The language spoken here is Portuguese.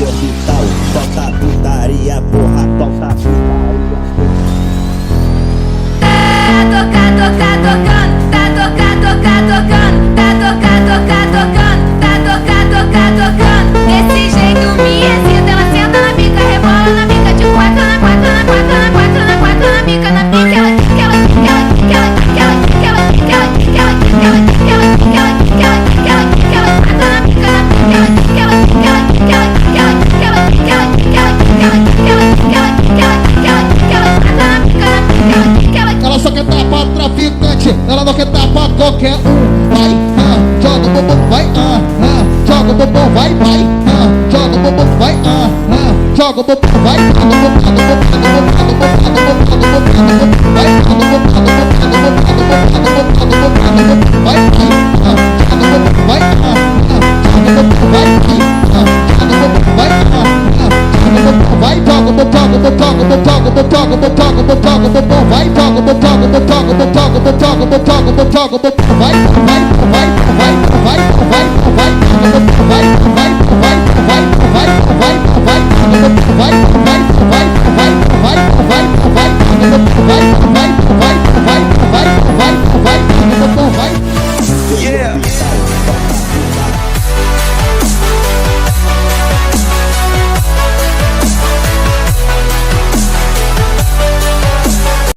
orbital. Falta putaria, porra, falta putaria. Tocar, tocar, tocando, tá tocar, tocar, tocando, tá tocar, tocar, tocando, tá tocar, tocar, tocando. Desse jeito me excita, ela senta na bica, rebola na bica, de quatro na quatro, na quatro, na quatro, na quatro, na bica, na bica, Ela só quer dar pra traficante, ela não quer dar pra qualquer um. Vai, joga o bumbum, vai, joga o bumbum, vai, joga o bumbum, vai, joga o bumbum, vai, vai,